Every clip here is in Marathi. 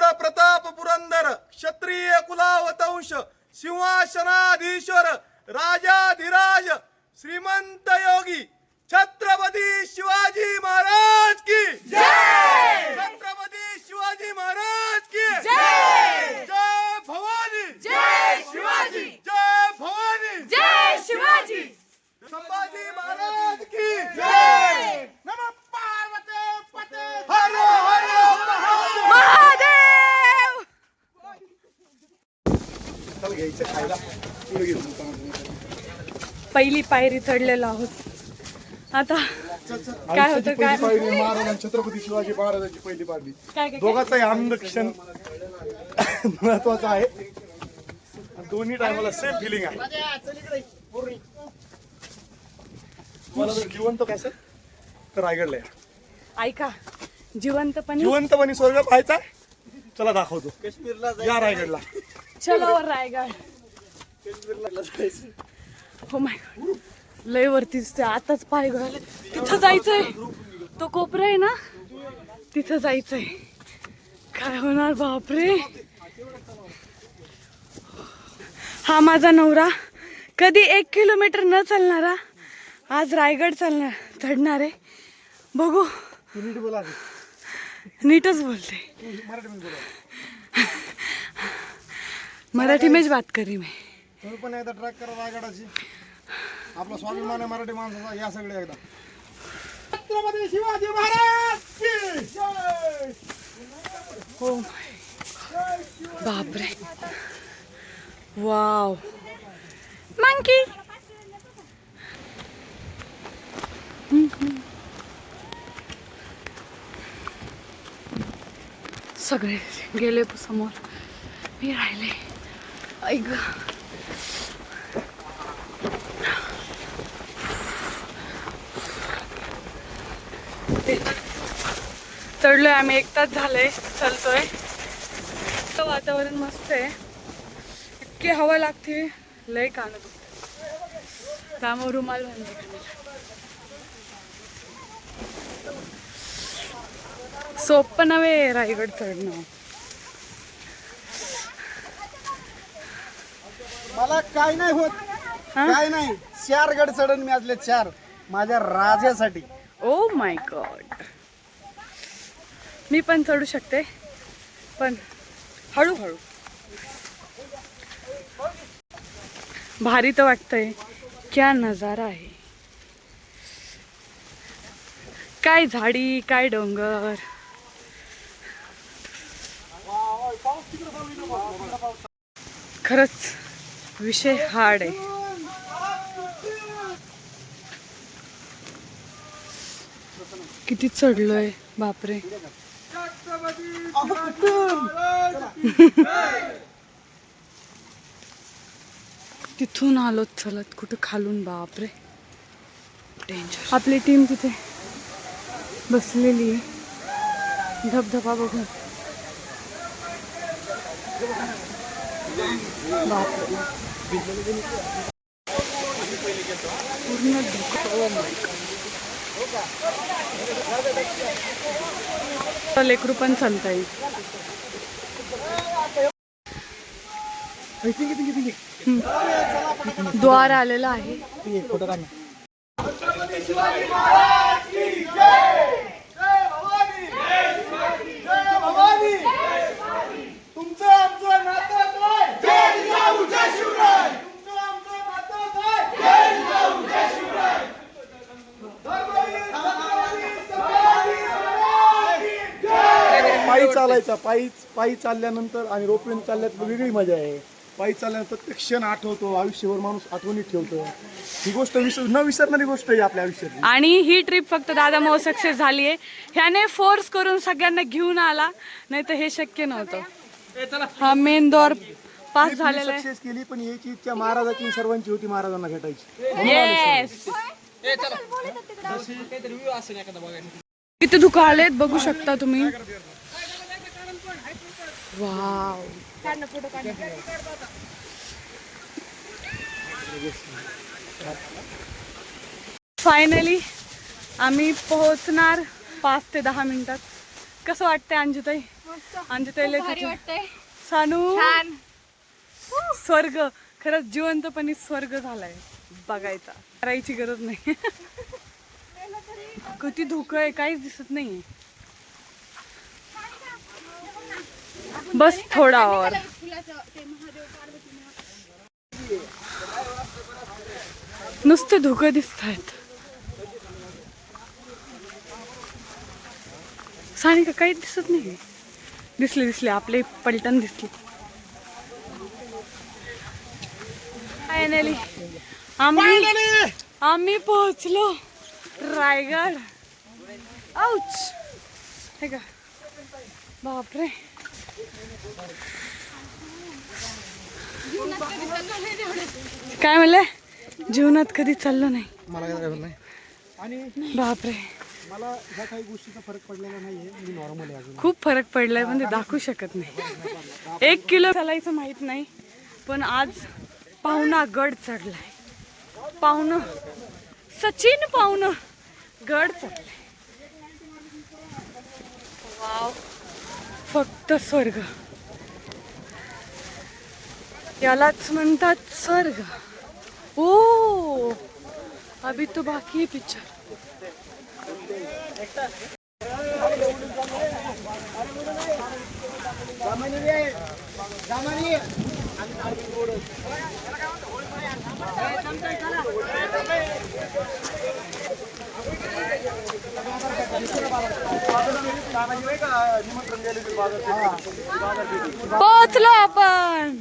प्रौढ प्रताप पुरंदर क्षत्रिय कुलावतंश सिंहासनाधीश्वर राजाधिराज श्रीमंत योगी छत्रपती शिवाजी महाराज की जय। छत्रपती शिवाजी महाराज की जय। जय भवानी जय शिवाजी, जय भवानी जय शिवाजी, संभाजी महाराज की जय। नमः पार्वती पते हर हर महादेव। चल घ्यायचं खायला पुढे घेऊन पहिली पायरी चढलेलो आहोत. आता काय होतं काय महाराज छत्रपती शिवाजी महाराजांची पहिली पायरी काय काय दोघांचाही आनंद क्षण महत्वाचा आहे. दोन्ही टायमाला सेम फिलिंग आहे. मला जर जिवंत असेल तर रायगडला या. ऐका, जिवंतपणे जिवंतपणे स्वर्ग पाहायचा. चला दाखवतो काश्मीरला या रायगडला. चलो रायगड. हो माय गॉड, लय वरती दिसते. आताच पाय गळाले. तिथं जायचंय, तो कोपरा आहे ना, तिथं जायचंय. काय होणार बापरे. हा माझा नवरा कधी 1 किलोमीटर न चालणारा आज रायगड चढणार आहे. बघू. नीट बोला, नीटच बोलते. मराठीमध्ये बोला. मराठी में बात करी मैं. तुम्ही पण एकदा ट्रॅक करा रायगडाची. आपला स्वाभिमान आहे मराठी माणसाचा. या सगळे एकदा. छत्रपती शिवाजी महाराज की जय. हो बापरे. Wow, monkey. सगळे गेले समोर, मी राहिले. ऐक, चढलोय आम्ही. 1 तास झालंय चलतोय. तर वातावरण मस्त आहे. इतकी हवा लागते, लय कान दुखत. त्यामुळे रुमाल बांधले. सोपं नव्हे रायगड चढणं. मला काय नाही होत, काय नाही. 4 गड चढण मी आजले 4 माझ्या राजासाठी. Oh my God. मी पण चढू शकते, पण हळूहळू. भारी तर वाटतंय. क्या नजारा आहे. काय झाडी, काय डोंगर. खरंच विषय हार्ड आहे. किती चढलोय बापरे. तिथून आलो चलत, कुठं खालून. बापरे डेंजर. आपली टीम तिथे बसलेली आहे धबधबा बघून. बापरे पूर्ण लेकरू पण चालता येईल. द्वार आलेला आहे. तुमचं आमचं नातं काय? जय जिजाऊ जय शिवराय. तुमचं आमचं नातं काय? जय जिजाऊ जय शिवराय. पायी चालायचा. पायी चालल्यानंतर आणि रोपवेने चालल्यात वेगळी मजा आहे. पायी चालल्यानंतर ते क्षण आठवतो. आयुष्यभर माणूस आठवणीत ठेवतो. ही गोष्ट न विसरणारी गोष्ट आहे आपल्या आयुष्यात. आणि ही ट्रिप फक्त दादामुळे सक्सेस झाली आहे. ह्याने फोर्स करून सगळ्यांना घेऊन आला, नाही तर हे शक्य नव्हतं. हा मेन द्वार पास झालेला आहे. सक्सेस केली, पण याची इच्छा महाराजाची सर्वांची होती, महाराजांना भेटायची. येस. किती दुःख आलेत बघू शकता तुम्ही. वाव. फायनली आम्ही पोहोचणार 5 ते 10 मिनिटात. कसं वाटतंय अंजुताई? आणि ते भारी वाटतंय. सानू छान. स्वर्ग, खरंच जिवंतपणे स्वर्ग झालाय बघायचा, करायची गरज नाही. किती धुकं आहे, काहीच दिसत नाही. बस थोडा और. नुसते धुकं दिसत आहेत. सानिका काहीच दिसत नाही. दिसले आपले पलटण दिसले. फायनली आम्ही पोहोचलो रायगड. आउच, हे का बापरे. काय म्हणले, जीवनात कधी चाललो नाही. बापरे, मला ह्या काही गोष्टीचा फरक पडलेला नाहीये. मी नॉर्मल आहे अजून. खूप फरक पडलाय पण ते दाखवू शकत नाही. 1 किलो चालायचं माहित नाही, पण आज पाहुणा गड चढलाय. पाहुणं सचिन पाहुणं गड चढलाय. वाव, फक्त स्वर्ग. यालाच म्हणतात स्वर्ग. ओ, अभी तो बाकी है पिक्चर. पोहोचलो आपण.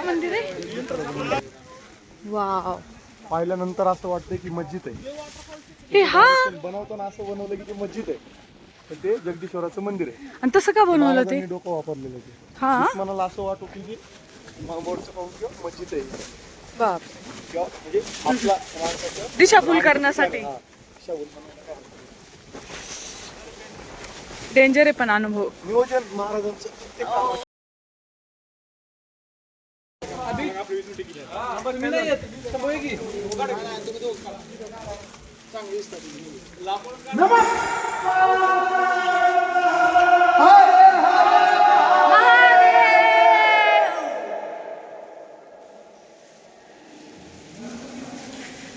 मंदिर आहे. वाव, पाहिल्यानंतर असं वाटतंय की मस्जिद आहे. हे हा, बनवताना असं बनवलं की ते मस्जिद आहे, पण ते जगदीश्वराचं मंदिर आहे. आणि तसं का बनवलं ते? महाराजांनी डोकं वापरलेलं ते. हा, दुश्मनाला असं वाटू की मोडचं पाहून किंवा मस्जिद आहे बाप, किंवा म्हणजे आपला माणसाचं दिशाभूल करण्यासाठी. हा, दिशाभूल करण्यासाठी. डेंजर आहे पण अनुभव. नियोजन महाराजांचं ते काम.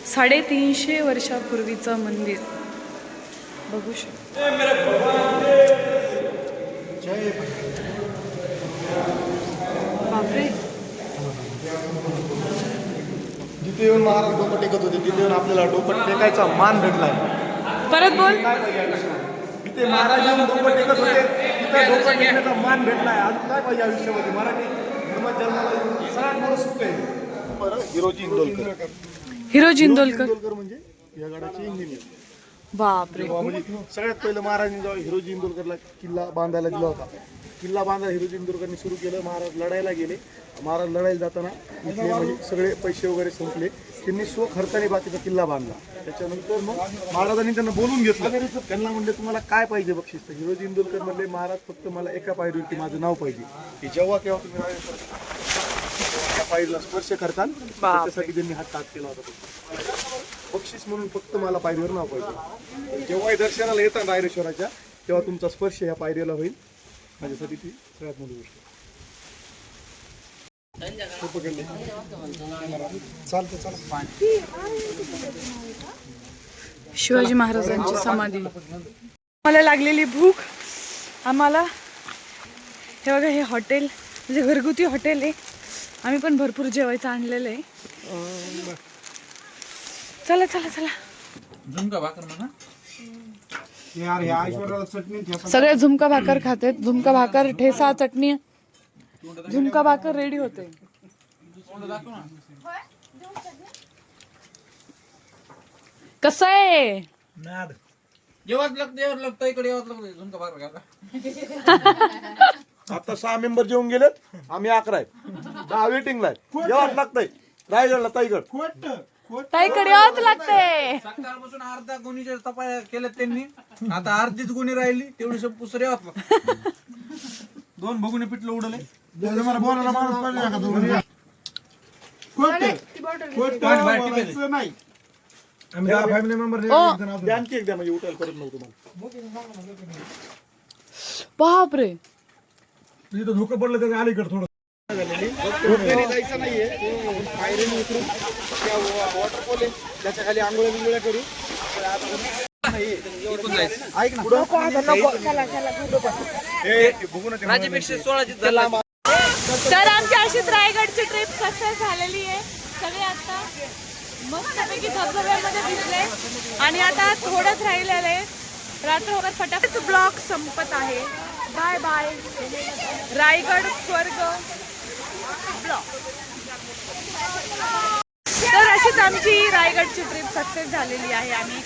साडे 300 वर्षापूर्वीचं मंदिर बघू शकतो. बापरे, जिथे येऊन महाराज डोकं टेकत होते तिथे येऊन आपल्याला डोकं टेकायचा मान भेटलाय. परत बोल. काय पाहिजे आयुष्यात? जिथे महाराज येऊन डोकं टेकत होते तिथे डोकं टेकण्याचा मान भेटलाय. अजून काय पाहिजे आयुष्यामध्ये? मराठी धर्मात जन्माला येऊन सगळ्यात मोठं सुख आहे. बरं, हिरोजी इंदोलकर. हिरोजी इंदोलकर इंदोलकर म्हणजे या गडाचे इंजिनियर. बापरे, म्हणजे सगळ्यात पहिलं महाराजांनी जेव्हा हिरोजी इंदोलकरला किल्ला बांधायला दिला होता, किल्ला बांधायला हिरोजी इंदोलकरनी सुरू केलं. महाराज लढायला गेले. महाराज लढायला जाताना इथले म्हणजे सगळे पैसे वगैरे संपले. त्यांनी स्वखर्चाने बाकीचा किल्ला बांधला. त्याच्यानंतर मग महाराजांनी त्यांना बोलून घेतलं. त्यांना म्हणले तुम्हाला काय पाहिजे बक्षीस? तर हिरोजी इंदोलकर म्हणले महाराज फक्त मला एका पायरीवरती माझं नाव पाहिजे. की जेव्हा केव्हा तुम्ही त्या पायरीला स्पर्श करताल त्याच्यासाठी त्यांनी हात ताट केला होता. बक्षीस म्हणून फक्त मला पायरीवर नाव पाहिजे. जेव्हाही दर्शनाला येतात रायरेश्वराच्या तेव्हा तुमचा स्पर्श ह्या पायरीला होईल. माझ्यासाठी ती सगळ्यात मोठी गोष्ट. शिवाजी महाराजांची समाधी. मला लागलेली भूक. आम्हाला हे बघा, हे हॉटेल म्हणजे घरगुती हॉटेल आहे. आम्ही पण भरपूर जेवायचं आणलेलं आहे. चला चला चला. सगळे झुमका भाकर खाते. झुमका भाकर, ठेसा, चटणी. झुमका भाकर रेडी होते. कसं आहे? जेवत लागतं इकडे येवत लागतं झुमका भाकर खायला. आता 6 मेंबर जेवून गेलेत. आम्ही 11 आहेत. 10 वेटिंगला आहेत. जेवायला लागतंय. रायगडला ताईगड. ताईकडे यावंच लागते. सकाळपासून अर्धा गुणीच्या तपाया केल्यात त्यांनी. आता अर्धीच गुणी राहिली. तेवढी सब पुसरे यावत लागतं. 2 भगुने पिठलं उडले. मला बोलायला माणूस पाहिजे का? 2 नाही. आम्ही 10 फॅमिली मेंबर द्या आणखी एकदा म्हणजे उठायला परत नव्हतं मला. बापरे इथं धोकं पडलं त्याच्या अलीकडे थोडं रोपवेने जायचं नाहीये, पायरीने उतरून त्या वॉटरफॉल आहे त्याच्या खाली आंघोळ्या बिंगोळ्या करू. ऐक ना तर आमची अशीच रायगडची ट्रिप सक्सेस झालेली आहे. सगळे आता मस्तपैकी धबधब्यामध्ये भिजले आणि आता थोडंच राहिलेलं आहे. रात्रभर फटाफट ब्लॉग संपत आहे. Bye bye. रायगड स्वर्ग ब्लॉग. तर अशीच आमची रायगडची ट्रिप सक्सेस झालेली आहे. आम्ही